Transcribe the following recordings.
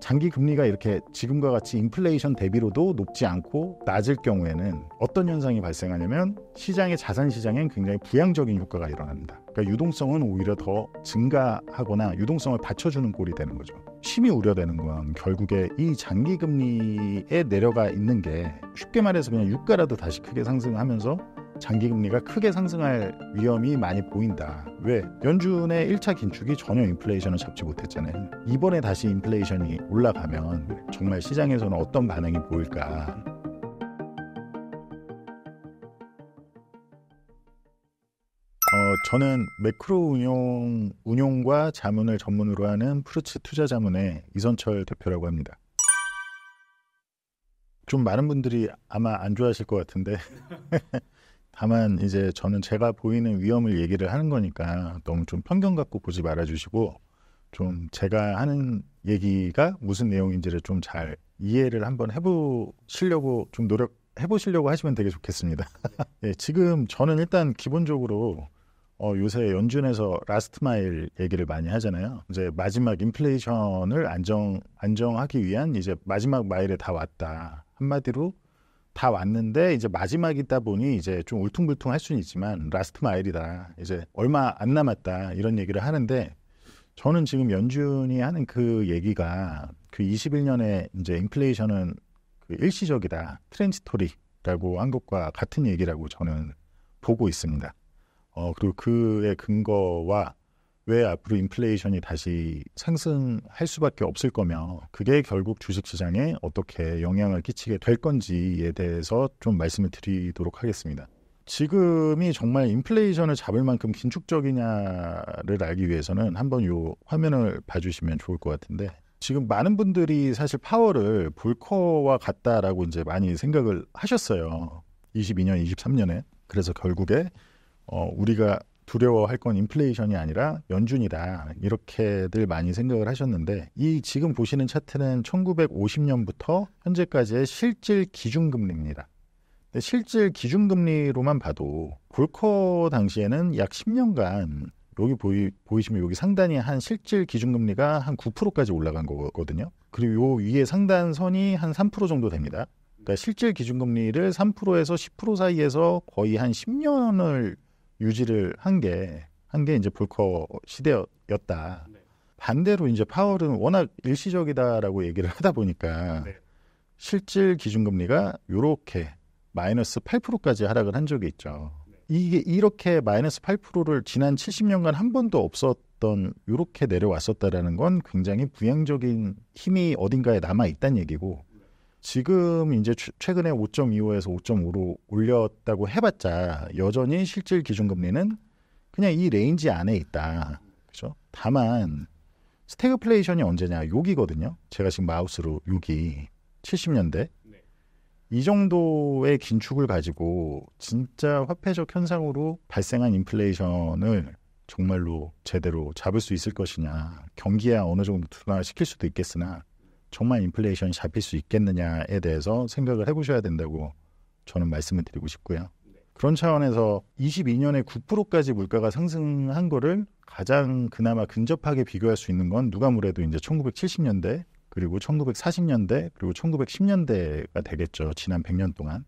장기 금리가 이렇게 지금과 같이 인플레이션 대비로도 높지 않고 낮을 경우에는 어떤 현상이 발생하냐면 시장의 자산 시장엔 굉장히 부양적인 효과가 일어납니다. 그러니까 유동성은 오히려 더 증가하거나 유동성을 받쳐주는 꼴이 되는 거죠. 심히 우려되는 건 결국에 이 장기 금리에 내려가 있는 게 쉽게 말해서 그냥 유가라도 다시 크게 상승하면서 장기 금리가 크게 상승할 위험이 많이 보인다. 왜? 연준의 1차 긴축이 전혀 인플레이션을 잡지 못했잖아요. 이번에 다시 인플레이션이 올라가면 정말 시장에서는 어떤 반응이 보일까? 저는 매크로 운용과 자문을 전문으로 하는 프루츠 투자자문의 이선철 대표라고 합니다. 좀 많은 분들이 아마 안 좋아하실 것 같은데 다만 이제 저는 제가 보이는 위험을 얘기를 하는 거니까 너무 좀 편견 갖고 보지 말아주시고 좀 제가 하는 얘기가 무슨 내용인지를 좀 잘 이해를 한번 해보시려고 좀 노력해보시려고 하시면 되게 좋겠습니다. 예, 지금 저는 일단 기본적으로 요새 연준에서 라스트 마일 얘기를 많이 하잖아요. 이제 마지막 인플레이션을 안정하기 위한 이제 마지막 마일에 다 왔다. 한마디로 다 왔는데 이제 마지막이다 보니 이제 좀 울퉁불퉁할 수는 있지만 라스트 마일이다. 이제 얼마 안 남았다. 이런 얘기를 하는데 저는 지금 연준이 하는 그 얘기가 그 21년에 이제 인플레이션은 그 일시적이다. 트랜지토리라고 한 것과 같은 얘기라고 저는 보고 있습니다. 그리고 그의 근거와 왜 앞으로 인플레이션이 다시 상승할 수밖에 없을 거며 그게 결국 주식시장에 어떻게 영향을 끼치게 될 건지에 대해서 좀 말씀을 드리도록 하겠습니다. 지금이 정말 인플레이션을 잡을 만큼 긴축적이냐를 알기 위해서는 한번 이 화면을 봐주시면 좋을 것 같은데 지금 많은 분들이 사실 파월을 볼커와 같다라고 이제 많이 생각을 하셨어요. 22년, 23년에. 그래서 결국에 우리가 두려워할 건 인플레이션이 아니라 연준이다. 이렇게들 많이 생각을 하셨는데 이 지금 보시는 차트는 1950년부터 현재까지의 실질 기준금리입니다. 근데 실질 기준금리로만 봐도 볼커 당시에는 약 10년간 여기 보이시면 여기 상단이 한 실질 기준금리가 한 9%까지 올라간 거거든요. 그리고 요 위에 상단선이 한 3% 정도 됩니다. 그러니까 실질 기준금리를 3%에서 10% 사이에서 거의 한 10년을 유지를 한 게 이제 볼커 시대였다. 네. 반대로 이제 파월은 워낙 일시적이다라고 얘기를 하다 보니까 네. 실질 기준금리가 이렇게 마이너스 8%까지 하락을 한 적이 있죠. 네. 이게 이렇게 마이너스 8%를 지난 70년간 한 번도 없었던 이렇게 내려왔었다라는 건 굉장히 부양적인 힘이 어딘가에 남아 있다는 얘기고 지금 이제 최근에 5.25에서 5.5로 올렸다고 해봤자 여전히 실질 기준금리는 그냥 이 레인지 안에 있다. 그렇죠? 다만 스태그플레이션이 언제냐? 여기거든요. 제가 지금 마우스로 여기 70년대 이 정도의 긴축을 가지고 진짜 화폐적 현상으로 발생한 인플레이션을 정말로 제대로 잡을 수 있을 것이냐. 경기야 어느 정도 둔화시킬 수도 있겠으나 정말 인플레이션이 잡힐 수 있겠느냐에 대해서 생각을 해보셔야 된다고 저는 말씀을 드리고 싶고요. 그런 차원에서 22년에 9%까지 물가가 상승한 거를 가장 그나마 근접하게 비교할 수 있는 건 누가 뭐래도 이제 1970년대 그리고 1940년대 그리고 1910년대가 되겠죠. 지난 100년 동안.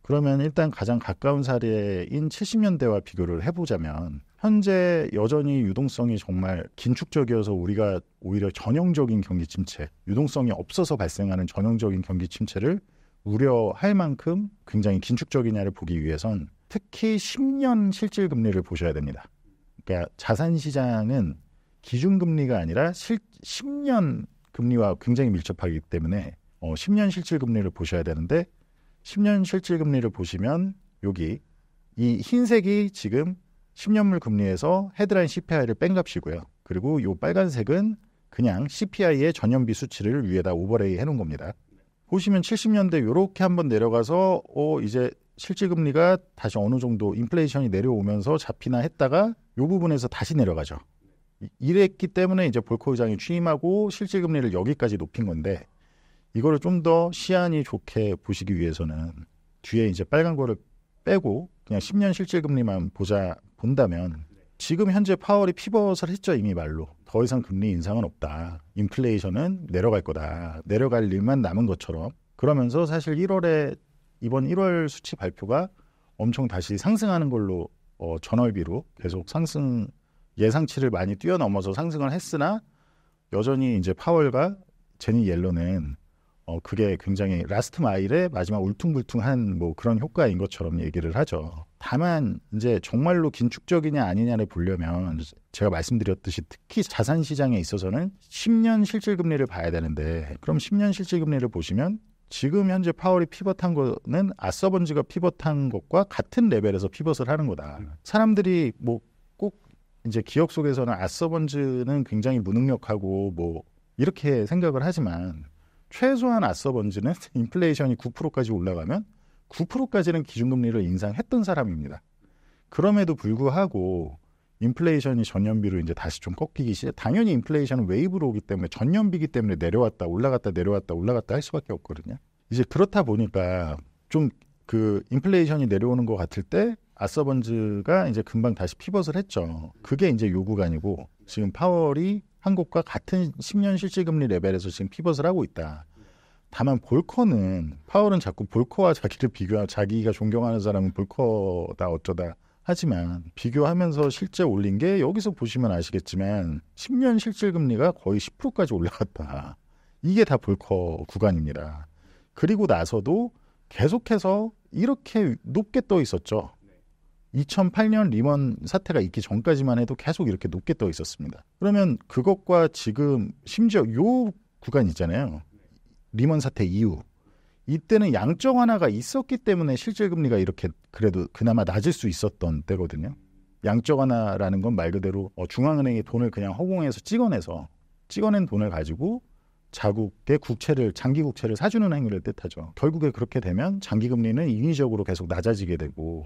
그러면 일단 가장 가까운 사례인 70년대와 비교를 해보자면 현재 여전히 유동성이 정말 긴축적이어서 우리가 오히려 전형적인 경기 침체, 유동성이 없어서 발생하는 전형적인 경기 침체를 우려할 만큼 굉장히 긴축적이냐를 보기 위해선 특히 10년 실질 금리를 보셔야 됩니다. 그러니까 자산 시장은 기준금리가 아니라 10년 금리와 굉장히 밀접하기 때문에 10년 실질 금리를 보셔야 되는데 10년 실질 금리를 보시면 여기 이 흰색이 지금 10년물 금리에서 헤드라인 CPI를 뺀 값이고요. 그리고 이 빨간색은 그냥 CPI의 전년비 수치를 위에다 오버레이 해놓은 겁니다. 보시면 70년대 이렇게 한번 내려가서 이제 실질금리가 다시 어느 정도 인플레이션이 내려오면서 잡히나 했다가 이 부분에서 다시 내려가죠. 이랬기 때문에 이제 볼커 의장이 취임하고 실질금리를 여기까지 높인 건데 이거를 좀 더 시안이 좋게 보시기 위해서는 뒤에 이제 빨간 거를 빼고 그냥 10년 실질금리만 본다면 지금 현재 파월이 피벗을 했죠. 이미 말로. 더 이상 금리 인상은 없다. 인플레이션은 내려갈 거다. 내려갈 일만 남은 것처럼. 그러면서 사실 이번 1월 수치 발표가 엄청 다시 상승하는 걸로 전월비로 계속 상승 예상치를 많이 뛰어넘어서 상승을 했으나 여전히 이제 파월과 제니 옐런은 그게 굉장히 라스트 마일의 마지막 울퉁불퉁한 뭐 그런 효과인 것처럼 얘기를 하죠. 다만 이제 정말로 긴축적이냐 아니냐를 보려면 제가 말씀드렸듯이 특히 자산 시장에 있어서는 10년 실질금리를 봐야 되는데 그럼 10년 실질금리를 보시면 지금 현재 파월이 피벗한 거는 아서번즈가 피벗한 것과 같은 레벨에서 피벗을 하는 거다. 사람들이 뭐 꼭 이제 기억 속에서는 아서번즈는 굉장히 무능력하고 뭐 이렇게 생각을 하지만 최소한 아서번즈는 인플레이션이 9%까지 올라가면 9%까지는 기준금리를 인상했던 사람입니다. 그럼에도 불구하고 인플레이션이 전년비로 이제 다시 좀 꺾이기 시작. 당연히 인플레이션은 웨이브로 오기 때문에 전년비기 때문에 내려왔다 올라갔다 내려왔다 올라갔다 할 수밖에 없거든요. 이제 그렇다 보니까 좀 그 인플레이션이 내려오는 것 같을 때 아서번즈가 이제 금방 다시 피벗을 했죠. 그게 이제 요 구간이고 지금 파월이 한국과 같은 10년 실질금리 레벨에서 지금 피벗을 하고 있다. 다만 볼커는 파월은 자꾸 볼커와 자기를 비교하고 자기가 존경하는 사람은 볼커다 어쩌다 하지만 비교하면서 실제 올린 게 여기서 보시면 아시겠지만 10년 실질금리가 거의 10%까지 올라갔다. 이게 다 볼커 구간입니다. 그리고 나서도 계속해서 이렇게 높게 떠 있었죠. 2008년 리먼 사태가 있기 전까지만 해도 계속 이렇게 높게 떠 있었습니다. 그러면 그것과 지금 심지어 요 구간 있잖아요. 리먼 사태 이후. 이때는 양적 완화가 있었기 때문에 실질금리가 이렇게 그래도 그나마 낮을 수 있었던 때거든요. 양적 완화라는 건 말 그대로 중앙은행이 돈을 그냥 허공에서 찍어낸 돈을 가지고 자국의 국채를 장기 국채를 사주는 행위를 뜻하죠. 결국에 그렇게 되면 장기금리는 인위적으로 계속 낮아지게 되고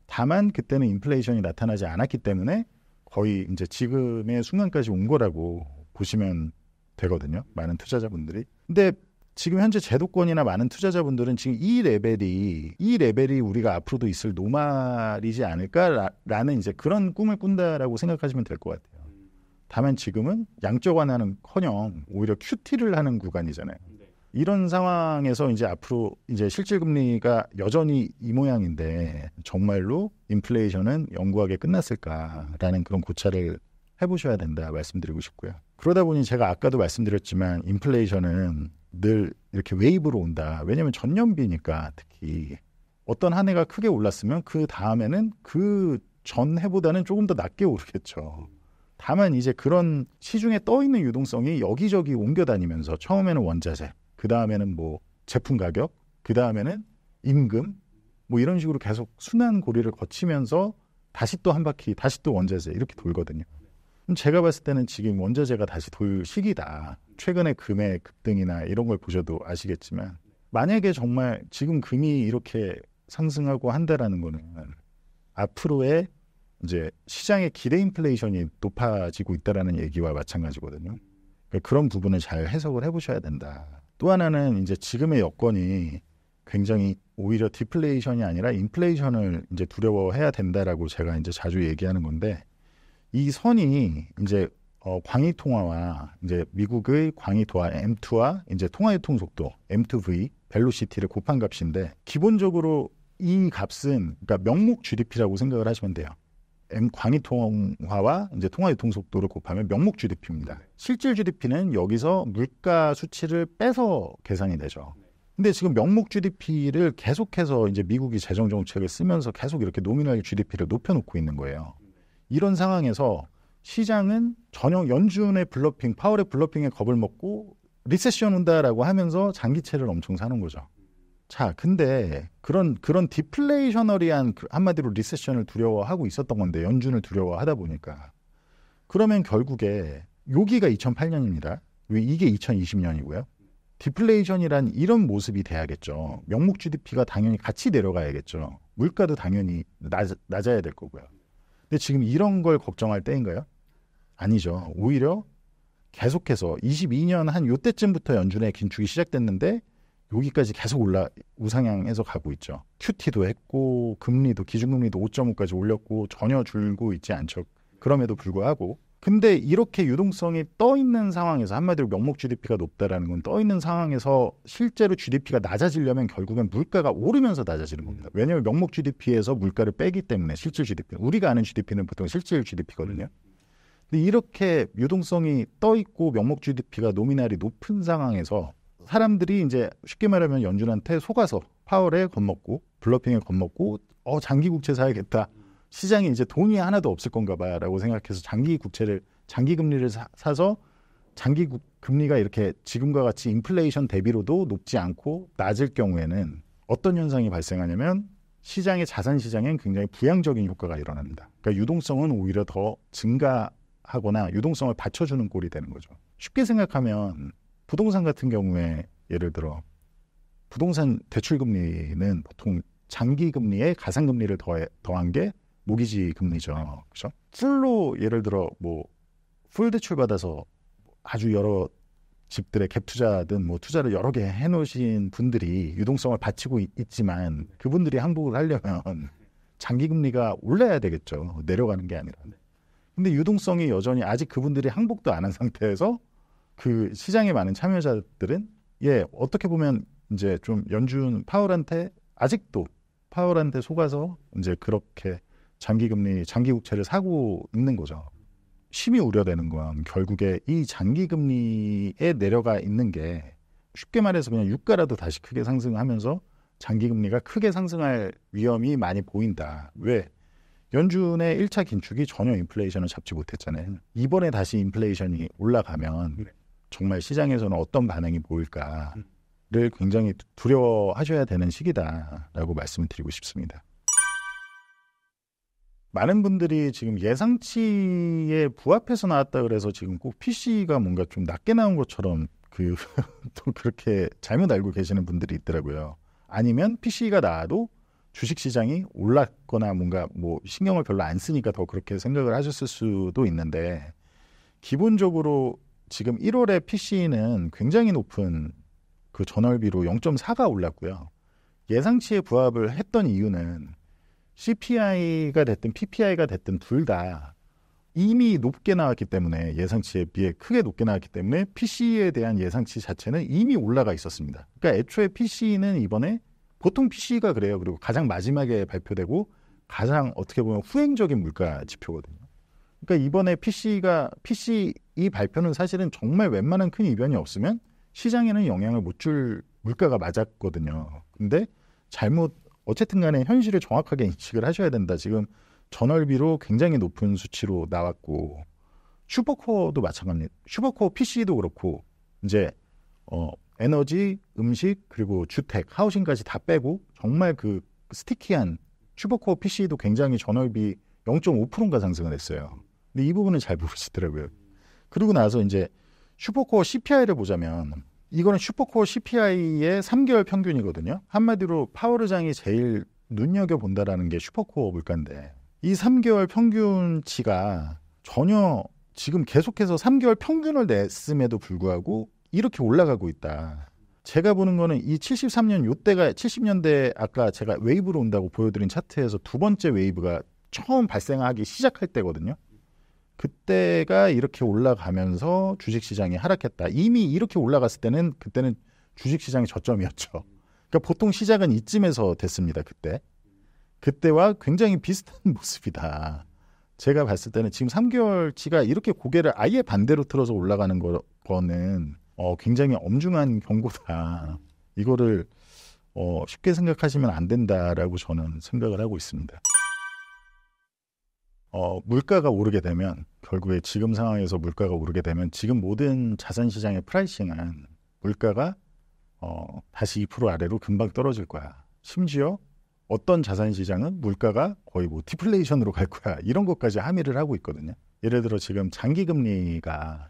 다만 그때는 인플레이션이 나타나지 않았기 때문에 거의 이제 지금의 순간까지 온 거라고 보시면 되거든요. 많은 투자자분들이. 근데 지금 현재 제도권이나 많은 투자자분들은 지금 이 레벨이 우리가 앞으로도 있을 노말이지 않을까라는 이제 그런 꿈을 꾼다라고 생각하시면 될 것 같아요. 다만 지금은 양적 완화는커녕 오히려 QT를 하는 구간이잖아요. 이런 상황에서 이제 앞으로 이제 실질금리가 여전히 이 모양인데 정말로 인플레이션은 영구하게 끝났을까라는 그런 고찰을 해보셔야 된다 말씀드리고 싶고요. 그러다 보니 제가 아까도 말씀드렸지만 인플레이션은 늘 이렇게 웨이브로 온다. 왜냐하면 전년비니까 특히 어떤 한 해가 크게 올랐으면 그 다음에는 그 전해보다는 조금 더 낮게 오르겠죠. 다만 이제 그런 시중에 떠있는 유동성이 여기저기 옮겨다니면서 처음에는 원자재, 그 다음에는 뭐 제품 가격, 그 다음에는 임금 뭐 이런 식으로 계속 순환 고리를 거치면서 다시 또 한 바퀴, 다시 또 원자재 이렇게 돌거든요. 그럼 제가 봤을 때는 지금 원자재가 다시 돌 시기다. 최근에 금의 급등이나 이런 걸 보셔도 아시겠지만 만약에 정말 지금 금이 이렇게 상승하고 한다라는 거는 앞으로의 이제 시장의 기대 인플레이션이 높아지고 있다라는 얘기와 마찬가지거든요. 그러니까 그런 부분을 잘 해석을 해보셔야 된다. 또 하나는 이제 지금의 여건이 굉장히 오히려 디플레이션이 아니라 인플레이션을 이제 두려워해야 된다라고 제가 이제 자주 얘기하는 건데 이 선이 이제 광의 통화와 이제 미국의 광의 통화 M2와 이제 통화 유통 속도 M2V 벨로시티를 곱한 값인데 기본적으로 이 값은 그러니까 명목 GDP라고 생각을 하시면 돼요. 광의 통화와 이제 통화 유통 속도를 곱하면 명목 GDP입니다. 실질 GDP는 여기서 물가 수치를 빼서 계산이 되죠. 근데 지금 명목 GDP를 계속해서 이제 미국이 재정 정책을 쓰면서 계속 이렇게 노미널 GDP를 높여놓고 있는 거예요. 이런 상황에서 시장은 전형 연준의 블러핑, 파월의 블러핑에 겁을 먹고 리세션 온다라고 하면서 장기채를 엄청 사는 거죠. 자, 근데 그런 디플레이셔너리한 한마디로 리세션을 두려워하고 있었던 건데 연준을 두려워하다 보니까 그러면 결국에 여기가 2008년입니다. 이게 2020년이고요. 디플레이션이란 이런 모습이 돼야겠죠. 명목 GDP가 당연히 같이 내려가야겠죠. 물가도 당연히 낮아야 될 거고요. 근데 지금 이런 걸 걱정할 때인가요? 아니죠. 오히려 계속해서 22년 한 요때쯤부터 연준의 긴축이 시작됐는데 여기까지 계속 우상향해서 가고 있죠. QT도 했고 금리도 기준금리도 5.5까지 올렸고 전혀 줄고 있지 않죠. 그럼에도 불구하고 근데 이렇게 유동성이 떠 있는 상황에서 한마디로 명목 GDP가 높다라는 건 떠 있는 상황에서 실제로 GDP가 낮아지려면 결국엔 물가가 오르면서 낮아지는 겁니다. 왜냐하면 명목 GDP에서 물가를 빼기 때문에 실질 GDP 우리가 아는 GDP는 보통 실질 GDP거든요. 근데 이렇게 유동성이 떠 있고 명목 GDP가 노미널이 높은 상황에서 사람들이 이제 쉽게 말하면 연준한테 속아서 파월에 겁먹고 블러핑에 겁먹고 장기 국채 사야겠다. 시장에 이제 돈이 하나도 없을 건가 봐라고 생각해서 장기 금리를 사서 장기 금리가 이렇게 지금과 같이 인플레이션 대비로도 높지 않고 낮을 경우에는 어떤 현상이 발생하냐면 시장의 자산 시장엔 굉장히 부양적인 효과가 일어납니다. 그러니까 유동성은 오히려 더 증가하거나 유동성을 받쳐주는 꼴이 되는 거죠. 쉽게 생각하면 부동산 같은 경우에 예를 들어 부동산 대출 금리는 보통 장기 금리에 가상 금리를 더한 게 모기지 금리죠. 그렇죠? 풀로 예를 들어 풀 대출 받아서 아주 여러 집들의 갭 투자든 투자를 여러 개 해놓으신 분들이 유동성을 바치고 있지만 그분들이 항복을 하려면 장기 금리가 올라야 되겠죠. 내려가는 게 아니라. 근데 유동성이 여전히 아직 그분들이 항복도 안 한 상태에서 그 시장에 많은 참여자들은 어떻게 보면 이제 좀 연준 아직도 파월한테 속아서 이제 그렇게 장기 국채를 사고 있는 거죠. 심히 우려되는 건 결국에 이 장기 금리에 내려가 있는 게 쉽게 말해서 그냥 유가라도 다시 크게 상승하면서 장기 금리가 크게 상승할 위험이 많이 보인다. 왜? 연준의 1차 긴축이 전혀 인플레이션을 잡지 못했잖아요. 이번에 다시 인플레이션이 올라가면 정말 시장에서는 어떤 반응이 보일까를 굉장히 두려워하셔야 되는 시기다라고 말씀을 드리고 싶습니다. 많은 분들이 지금 예상치에 부합해서 나왔다 그래서 지금 꼭 PC가 뭔가 좀 낮게 나온 것처럼 또 그렇게 잘못 알고 계시는 분들이 있더라고요. 아니면 PC가 나와도 주식시장이 올랐거나 뭔가 신경을 별로 안 쓰니까 더 그렇게 생각을 하셨을 수도 있는데 기본적으로 지금 1월에 PC는 굉장히 높은 그 전월비로 0.4가 올랐고요. 예상치에 부합을 했던 이유는 CPI가 됐든 PPI가 됐든 둘 다 이미 높게 나왔기 때문에 예상치에 비해 크게 높게 나왔기 때문에 PC에 대한 예상치 자체는 이미 올라가 있었습니다. 그러니까 애초에 PC는 이번에 보통 PC가 그래요. 그리고 가장 마지막에 발표되고 가장 어떻게 보면 후행적인 물가 지표거든요. 그러니까 이번에 PC이 발표는 사실은 정말 웬만한 큰 이변이 없으면 시장에는 영향을 못 줄 물가가 맞았거든요. 근데 어쨌든 간에 현실을 정확하게 인식을 하셔야 된다. 지금 전월비로 굉장히 높은 수치로 나왔고 슈퍼코어도 마찬가지입니다. 슈퍼코어 PC도 그렇고 이제 에너지, 음식 그리고 주택, 하우싱까지 다 빼고 정말 그 스티키한 슈퍼코어 PC도 굉장히 전월비 0.5%인가 상승을 했어요. 근데 이 부분은 잘 모르시더라고요. 그리고 나서 이제 슈퍼코어 CPI를 보자면 이거는 슈퍼코어 CPI의 3개월 평균이거든요. 한마디로 파월 의장이 제일 눈여겨본다라는 게 슈퍼코어 물가인데 이 3개월 평균치가 전혀 지금 계속해서 3개월 평균을 냈음에도 불구하고 이렇게 올라가고 있다. 제가 보는 거는 이 73년 요때가 70년대 아까 제가 웨이브로 온다고 보여드린 차트에서 두 번째 웨이브가 처음 발생하기 시작할 때거든요. 그때가 이렇게 올라가면서 주식시장이 하락했다. 이미 이렇게 올라갔을 때는 그때는 주식시장이 저점이었죠. 그러니까 보통 시작은 이쯤에서 됐습니다. 그때와 굉장히 비슷한 모습이다. 제가 봤을 때는 지금 3개월치가 이렇게 고개를 아예 반대로 틀어서 올라가는 거는 굉장히 엄중한 경고다. 이거를 쉽게 생각하시면 안 된다라고 저는 생각을 하고 있습니다. 물가가 오르게 되면 결국에 지금 상황에서 물가가 오르게 되면 지금 모든 자산시장의 프라이싱은 물가가 다시 2% 아래로 금방 떨어질 거야. 심지어 어떤 자산시장은 물가가 거의 디플레이션으로 갈 거야. 이런 것까지 함의를 하고 있거든요. 예를 들어 지금 장기금리가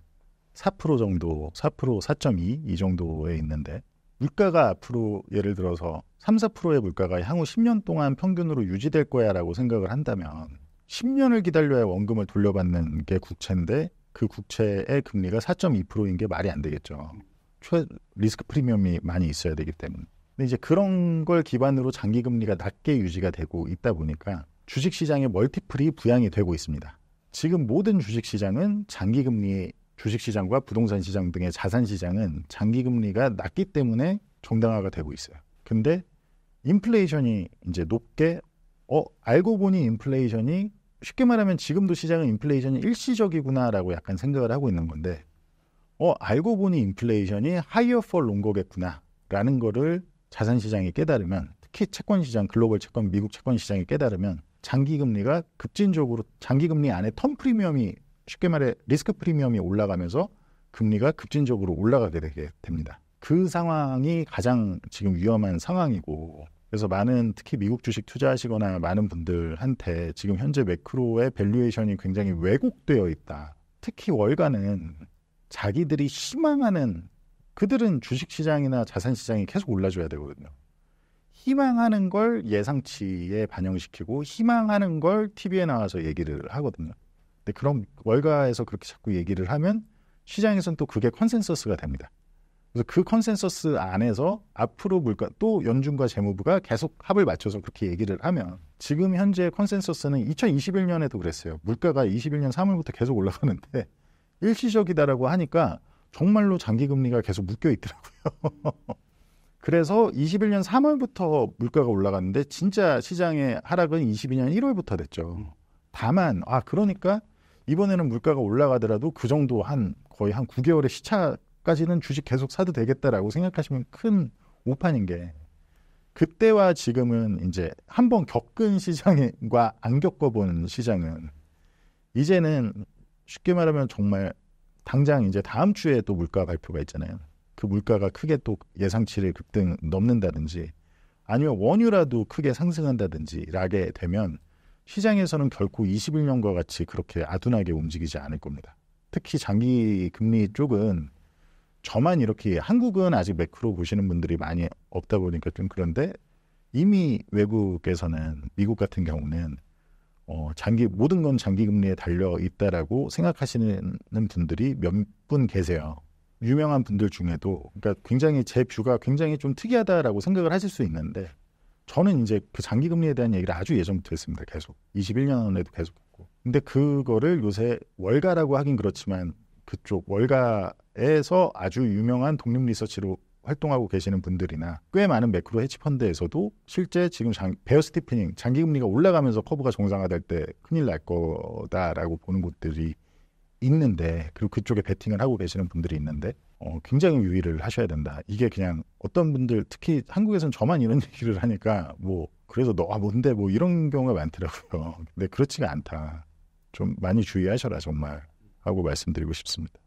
4% 정도, 4%, 4.2 이 정도에 있는데 물가가 앞으로 예를 들어서 3, 4%의 물가가 향후 10년 동안 평균으로 유지될 거야라고 생각을 한다면 10년을 기다려야 원금을 돌려받는 게 국채인데 그 국채의 금리가 4.2%인 게 말이 안 되겠죠. 리스크 프리미엄이 많이 있어야 되기 때문에. 근데 이제 그런 걸 기반으로 장기 금리가 낮게 유지가 되고 있다 보니까 주식 시장의 멀티플이 부양이 되고 있습니다. 지금 모든 주식시장은 장기금리, 주식시장과 부동산시장 등의 자산시장은 장기금리가 낮기 때문에 정당화가 되고 있어요. 근데 인플레이션이 이제 높게 알고 보니 인플레이션이 쉽게 말하면 지금도 시장은 인플레이션이 일시적이구나라고 약간 생각을 하고 있는 건데 알고 보니 인플레이션이 higher for longer겠구나라는 거를 자산시장이 깨달으면 특히 채권시장, 글로벌 채권, 미국 채권시장이 깨달으면 장기금리가 급진적으로 장기금리 안에 턴 프리미엄이 쉽게 말해 리스크 프리미엄이 올라가면서 금리가 급진적으로 올라가게 되게 됩니다. 그 상황이 가장 지금 위험한 상황이고 그래서 많은 특히 미국 주식 투자하시거나 많은 분들한테 지금 현재 매크로의 밸류에이션이 굉장히 왜곡되어 있다. 특히 월가는 자기들이 희망하는 그들은 주식시장이나 자산시장이 계속 올라줘야 되거든요. 희망하는 걸 예상치에 반영시키고 희망하는 걸 TV에 나와서 얘기를 하거든요. 근데 그럼 월가에서 그렇게 자꾸 얘기를 하면 시장에서는 또 그게 컨센서스가 됩니다. 그래서 그 컨센서스 안에서 앞으로 물가 또 연준과 재무부가 계속 합을 맞춰서 그렇게 얘기를 하면 지금 현재 컨센서스는 2021년에도 그랬어요. 물가가 21년 3월부터 계속 올라가는데 일시적이다라고 하니까 정말로 장기금리가 계속 묶여 있더라고요. 그래서 21년 3월부터 물가가 올라갔는데 진짜 시장의 하락은 22년 1월부터 됐죠. 다만 그러니까 이번에는 물가가 올라가더라도 그 정도 거의 한 9개월의 시차까지는 주식 계속 사도 되겠다라고 생각하시면 큰 오판인 게 그때와 지금은 이제 한번 겪은 시장과 안 겪어본 시장은 이제는 쉽게 말하면 정말 당장 이제 다음 주에 또 물가 발표가 있잖아요. 그 물가가 크게 또 예상치를 급등 넘는다든지 아니면 원유라도 크게 상승한다든지 라게 되면 시장에서는 결코 21년과 같이 그렇게 아둔하게 움직이지 않을 겁니다. 특히 장기 금리 쪽은 저만 이렇게 한국은 아직 매크로 보시는 분들이 많이 없다 보니까 좀 그런데 이미 외국에서는 미국 같은 경우는 모든 건 장기 금리에 달려 있다라고 생각하시는 분들이 몇 분 계세요. 유명한 분들 중에도 그러니까 굉장히 제 뷰가 굉장히 좀 특이하다라고 생각을 하실 수 있는데 저는 이제 그 장기 금리에 대한 얘기를 아주 예전부터 했습니다. 계속 21년에도 계속 했고. 근데 그거를 요새 월가라고 하긴 그렇지만 그쪽 월가에서 아주 유명한 독립 리서치로 활동하고 계시는 분들이나 꽤 많은 매크로 헤지펀드에서도 실제 지금 베어 스티프닝 장기금리가 올라가면서 커브가 정상화될 때 큰일 날 거다라고 보는 곳들이 있는데 그리고 그쪽에 베팅을 하고 계시는 분들이 있는데 굉장히 유의를 하셔야 된다. 이게 그냥 어떤 분들 특히 한국에서는 저만 이런 얘기를 하니까 그래서 뭔데 이런 경우가 많더라고요. 근데 그렇지가 않다. 좀 많이 주의하셔라 정말 하고 말씀드리고 싶습니다.